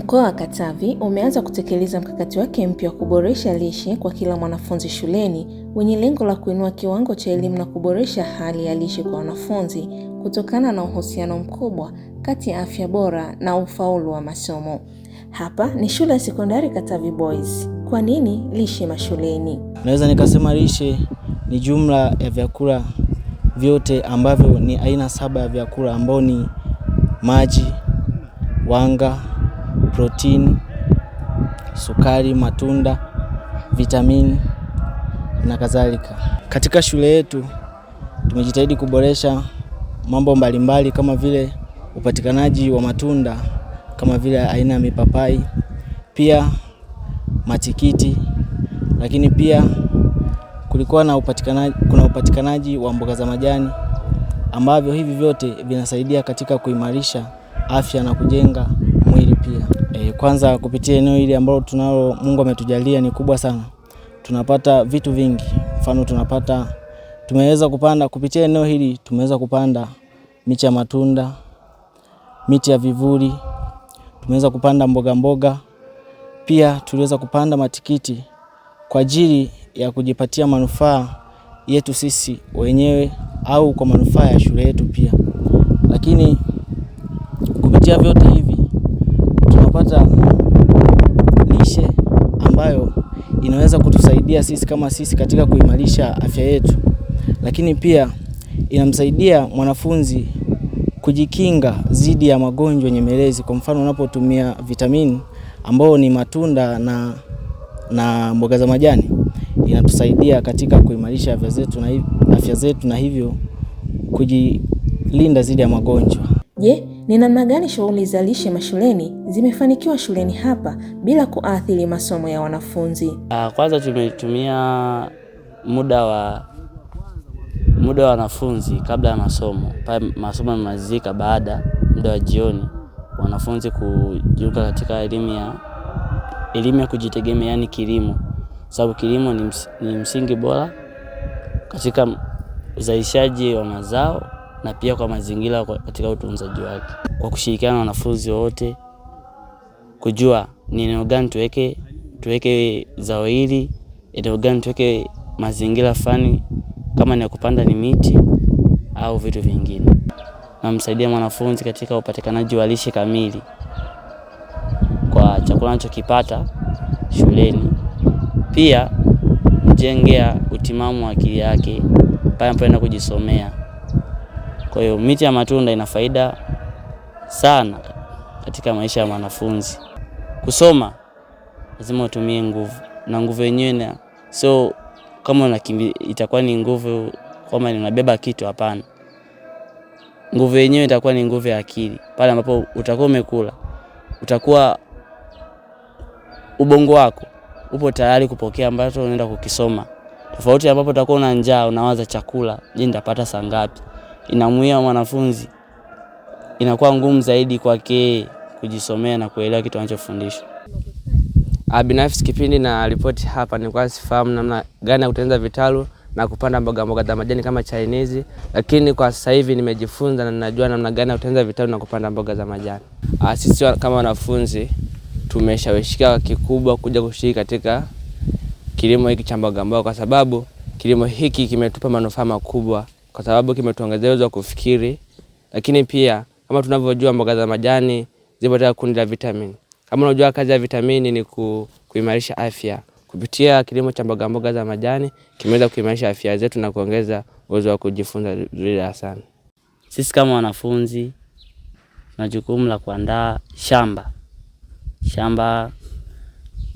Mkoa wa Katavi umeanza kutekeleza mkakati wake mpya wa kuboresha lishe kwa kila mwanafunzi shuleni wenye lengo la kuinua kiwango cha elimu na kuboresha hali ya lishe kwa wanafunzi kutokana na uhusiano mkubwa kati ya afya bora na ufaulu wa masomo. Hapa ni shule ya sekondari Katavi Boys. Kwa nini lishe mashuleni? Naweza nikasema lishe ni jumla ya vyakula vyote ambavyo ni aina 7 ya vyakula ambao ni maji, wanga, protein, sukari, matunda, vitamini na kadhalika. Katika shule yetu tumejitahidi kuboresha mambo mbalimbali kama vile upatikanaji wa matunda kama vile aina ya mipapai, pia matikiti, lakini pia kulikuwa na upatikanaji wa mboga za majani ambavyo hivi vyote vinasaidia katika kuimarisha afya na kujenga mwili pia. Kwanza kupitia eneo hili ambalo tunalo Mungu ametujalia ni kubwa sana. Tunapata vitu vingi. Mfano tumeweza kupanda kupitia eneo hili, tumeweza kupanda miche ya matunda, miti ya vivuli, tumeweza kupanda mboga. Pia tuliweza kupanda matikiti kwa ajili ya kujipatia manufaa yetu sisi wenyewe au kwa manufaa ya shule yetu pia. Lakini kupitia vyote hivi tunapata lishe ambayo inaweza kutusaidia sisi kama sisi katika kuimarisha afya yetu. Lakini pia inamsaidia mwanafunzi kujikinga dhidi ya magonjwa nyemelezi. Kwa mfano unapotumia vitamini ambao ni matunda na mboga za majani, inatusaidia katika kuimarisha afya zetu na hivyo kujilinda dhidi ya magonjwa. Je, ni namna gani shughuli za lishe mashuleni zimefanikiwa shuleni hapa bila kuathiri masomo ya wanafunzi? Kwanza tumetumia muda wa wanafunzi kabla ya masomo. Pale masomo yamemalizika, baada muda wa jioni wanafunzi kujiunga katika elimu ya kujitegemea, yani kilimo. Sababu kilimo ni msingi bora katika uzalishaji wa mazao na pia kwa mazingira katika utunzaji wake. Kwa kushirikiana na wanafunzi wote kujua ni eneo gani tuweke zao hili, eneo gani tuweke mazingira fani, kama ni kupanda ni miti au vitu vingine. Namsaidia mwanafunzi katika upatikanaji wa lishe kamili kwa chakula anachokipata shuleni. Pia mjengea utimamu wa akili yake pale anapoenda kujisomea. Kwa hiyo miti ya matunda ina faida sana katika maisha ya mwanafunzi. Kusoma lazima utumie nguvu, na nguvu yenyewe sio kama unakimbia itakuwa ni nguvu kama unabeba kitu, hapana. Nguvu yenyewe itakuwa ni nguvu ya akili. Pale ambapo utakuwa umekula, utakuwa ubongo wako upo tayari kupokea ambacho unaenda kukisoma. Tofauti ambapo utakuwa una njaa, unawaza chakula, je, nitapata saa ngapi? Inamuia mwanafunzi, inakuwa ngumu zaidi kwake kujisomea na kuelewa kitu anachofundishwa. Binafsi kipindi na ripoti hapa nilikuwa sifahamu namna gani ya kutengeneza vitalu na kupanda mboga za majani kama Chinese, lakini kwa sasa hivi nimejifunza na ninajua namna gani ya kutengeneza vitalu na kupanda mboga za majani. Sisi kama wanafunzi tumeshawishika kikubwa kuja kushiriki katika kilimo hiki cha mboga kwa sababu kilimo hiki kimetupa manufaa makubwa, kwa sababu kimetuongezea uwezo wa kufikiri. Lakini pia kama tunavyojua mboga za majani zipo katika kundi la vitamini. Kama unajua kazi ya vitamini ni kuimarisha afya. Kupitia kilimo cha mboga za majani kimeweza kuimarisha afya zetu na kuongeza uwezo wa kujifunza vizuri darasani. Sisi kama wanafunzi tuna jukumu la kuandaa shamba.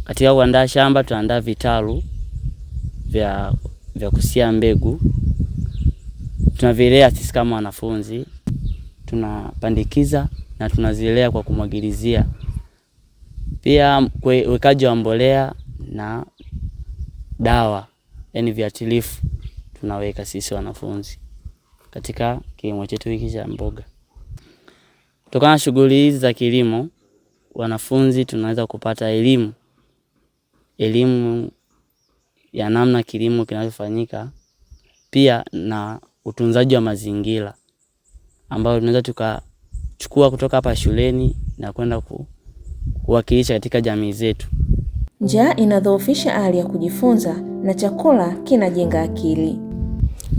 Katika kuandaa shamba tunaandaa vitalu vya kusia mbegu. Tunavilea sisi kama wanafunzi, tunapandikiza na tunazilea kwa kumwagilizia. Pia wekaji wa mbolea na dawa, yani viuatilifu, tunaweka sisi wanafunzi katika kilimo chetu hiki cha mboga. Kutokana na shughuli hizi za kilimo, wanafunzi tunaweza kupata elimu ya namna kilimo kinavyofanyika, pia na utunzaji wa mazingira ambao tunaweza tukachukua kutoka hapa shuleni na kwenda kuwakilisha katika jamii zetu. Njaa inadhoofisha hali ya kujifunza na chakula kinajenga akili.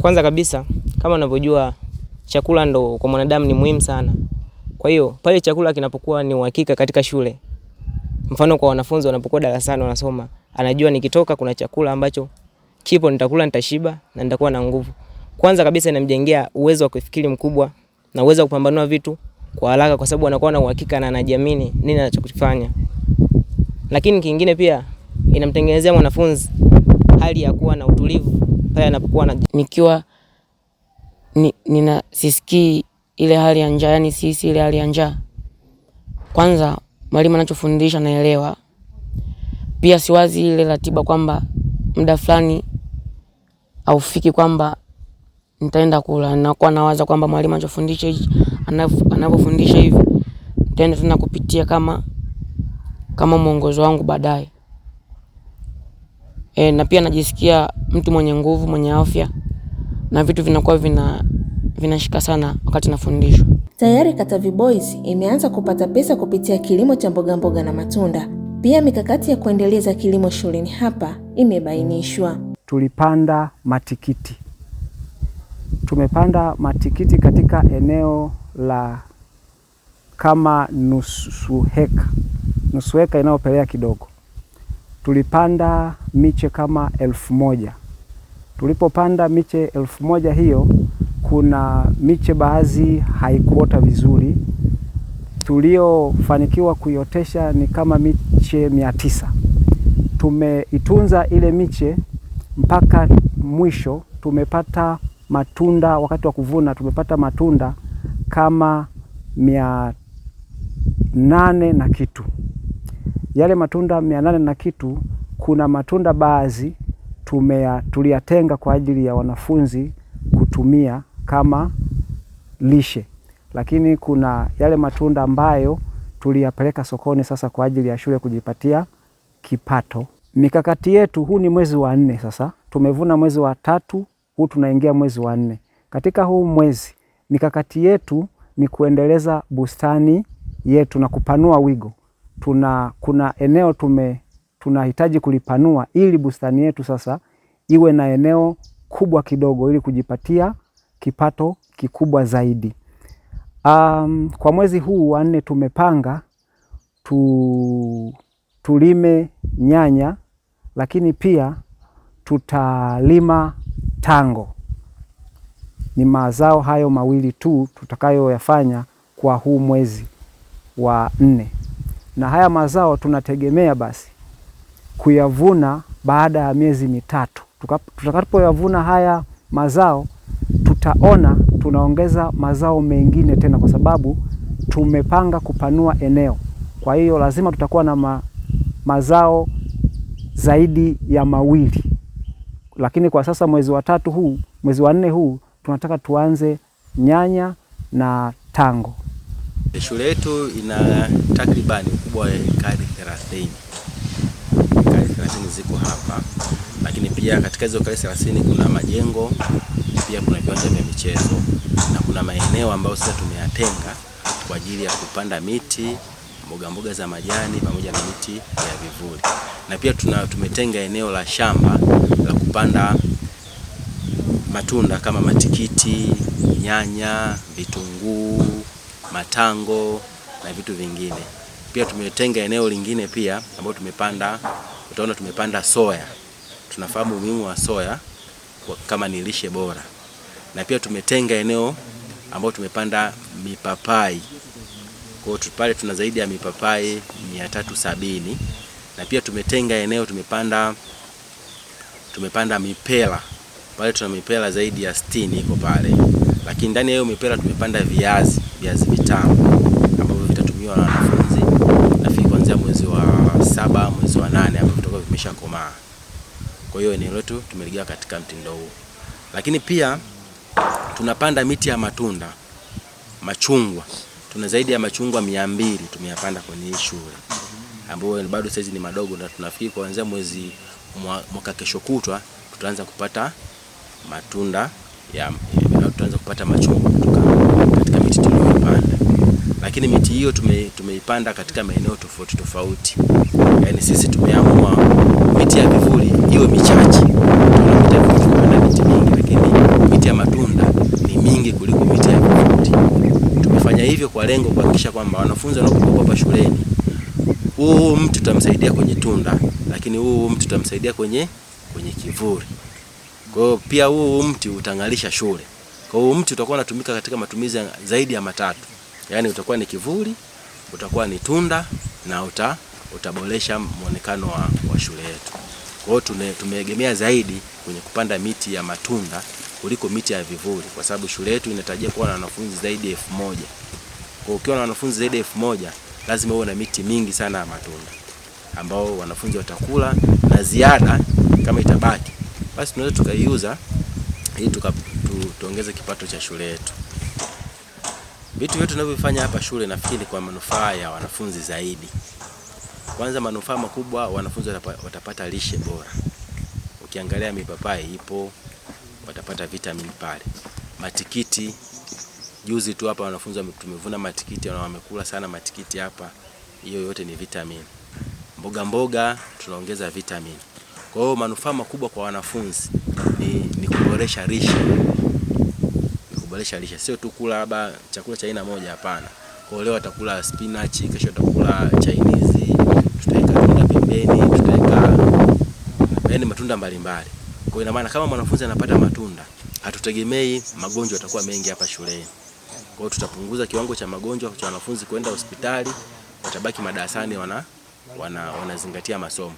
Kwanza kabisa, kama unavyojua, chakula ndo kwa mwanadamu ni muhimu sana. Kwa hiyo pale chakula kinapokuwa ni uhakika katika shule, mfano kwa wanafunzi wanapokuwa darasani wanasoma, anajua nikitoka kuna chakula ambacho kipo, nitakula, nitashiba na nitakuwa na nguvu. Kwanza kabisa inamjengea uwezo wa kufikiri mkubwa na uwezo wa kupambanua vitu kwa haraka, kwa sababu anakuwa na uhakika na anajiamini nini anachokifanya. Lakini kingine pia inamtengenezea mwanafunzi hali ya kuwa na utulivu pale anapokuwa nikiwa sisikii ile hali ya njaa, yani sisi ile hali ya njaa. Kwanza mwalimu anachofundisha naelewa. Pia siwazi ile ratiba kwamba muda fulani aufiki kwamba nitaenda kula. Nakuwa nawaza kwamba mwalimu anachofundisha anapofundisha hivi nitaenda tena kupitia kama mwongozo wangu baadaye. Na pia najisikia mtu mwenye nguvu, mwenye afya, na vitu vinakuwa vinashika sana wakati nafundishwa. Tayari Katavi Boys imeanza kupata pesa kupitia kilimo cha mboga mboga na matunda. Pia mikakati ya kuendeleza kilimo shuleni hapa imebainishwa. Tulipanda matikiti. Tumepanda matikiti katika eneo la kama nusu heka inayopelea kidogo. Tulipanda miche kama 1000. Tulipopanda miche 1000 hiyo, kuna miche baadhi haikuota vizuri. Tuliofanikiwa kuiotesha ni kama miche 900. Tumeitunza ile miche mpaka mwisho. Tumepata matunda wakati wa kuvuna, tumepata matunda kama 800 na kitu. Yale matunda 800 na kitu, kuna matunda baadhi tuliyatenga kwa ajili ya wanafunzi kutumia kama lishe. Lakini kuna yale matunda ambayo tuliyapeleka sokoni sasa kwa ajili ya shule kujipatia kipato. Mikakati yetu, huu ni mwezi wa 4 sasa. Tumevuna mwezi wa 3, huu tunaingia mwezi wa 4. Katika huu mwezi, mikakati yetu ni kuendeleza bustani yetu na kupanua wigo. Kuna eneo tunahitaji kulipanua ili bustani yetu sasa iwe na eneo kubwa kidogo ili kujipatia kipato kikubwa zaidi. Kwa mwezi huu wa 4 tumepanga tulime nyanya, lakini pia tutalima tango. Ni mazao hayo mawili tu tutakayoyafanya kwa huu mwezi wa 4. Na haya mazao tunategemea basi kuyavuna baada ya miezi 3. Tutakapoyavuna haya mazao, tutaona tunaongeza mazao mengine tena, kwa sababu tumepanga kupanua eneo. Kwa hiyo lazima tutakuwa na mazao zaidi ya 2. Lakini kwa sasa mwezi wa 3 huu, mwezi wa 4 huu, tunataka tuanze nyanya na tango. Shule yetu ina takriban ukubwa wa ekari 30. Ekari 30 ziko hapa. Lakini pia katika hizo ekari 30 kuna majengo, pia kuna viwanja vya michezo, na kuna maeneo ambayo sasa tumeyatenga kwa ajili ya kupanda miti, mboga za majani pamoja na miti ya vivuli. Na pia tumetenga eneo la shamba la kupanda matunda kama matikiti, nyanya, vitunguu, matango na vitu vingine. Pia tumetenga eneo lingine pia ambao tumepanda soya. Tunafahamu umuhimu wa soya kama ni lishe bora. Na pia tumetenga eneo ambao tumepanda mipapai. Kwa hiyo pale tuna zaidi ya mipapai 370. Na pia tumetenga eneo tumepanda mipela. Pale tuna mipela zaidi ya 60 iko pale. Lakini ndani ya hiyo mipela tumepanda viazi vitamu ambavyo vitatumiwa na wanafunzi nafikiri kuanzia mwezi wa 7, mwezi wa 8 ambavyo vitakuwa vimeshakomaa. Kwa hiyo eneo letu tumeligawa katika mtindo huu. Lakini pia tunapanda miti ya matunda, machungwa. Tuna zaidi ya machungwa 200 tumeyapanda kwenye hii shule, ambayo bado saizi ni madogo, na tunafikiri kuanzia mwezi mwaka kesho kutwa tutaanza kupata matunda tutaanza kupata machungwa kutoka katika miti tuliyopanda, lakini miti hiyo tumeipanda katika maeneo tofauti tofauti. Yaani sisi tumeamua miti ya vivuli iwe michache. Tunapanda miti mingi, lakini miti ya matunda ni mingi kuliko miti ya vivuli. Tumefanya hivyo kwa lengo kuhakikisha kwamba wanafunzi wanapokuwa hapa shuleni, huu mti tutamsaidia kwenye tunda, lakini huu mti tutamsaidia kwenye kivuli. Kwa hiyo pia huu mti utangalisha shule. Kwa hiyo mti utakuwa unatumika katika matumizi zaidi ya matatu. Yaani utakuwa ni kivuli, utakuwa ni tunda na utaboresha muonekano wa shule yetu. Kwa hiyo tumeegemea zaidi kwenye kupanda miti ya matunda kuliko miti ya vivuli, kwa sababu shule yetu inatarajia kuwa na wanafunzi zaidi ya 1000. Kwa ukiwa na wanafunzi zaidi ya 1000, lazima uwe na miti mingi sana ya matunda ambao wanafunzi watakula, na ziada kama itabaki basi tunaweza tukaiuza ili tuongeze kipato cha shule yetu. Vitu vyote tunavyofanya hapa shule nafikiri kwa manufaa ya wanafunzi zaidi. Kwanza manufaa makubwa, wanafunzi watapata lishe bora. Ukiangalia mipapai ipo, watapata vitamini pale. Matikiti, juzi tu hapa wanafunzi tumevuna matikiti na wamekula sana matikiti hapa. Hiyo yote ni vitamini. Mboga tunaongeza vitamini. Kwa hiyo manufaa makubwa kwa wanafunzi ni kuboresha lishe. Kuboresha lishe, sio tu kula labda chakula cha aina moja, hapana. Kwa leo watakula spinach, kesho watakula Chinese, tutaweka tunda pembeni, tutaweka matunda mbalimbali. Kwa ina maana kama mwanafunzi anapata matunda, hatutegemei magonjwa yatakuwa mengi hapa shuleni. Kwa hiyo tutapunguza kiwango cha magonjwa cha wanafunzi kwenda hospitali, watabaki madarasani wanazingatia masomo.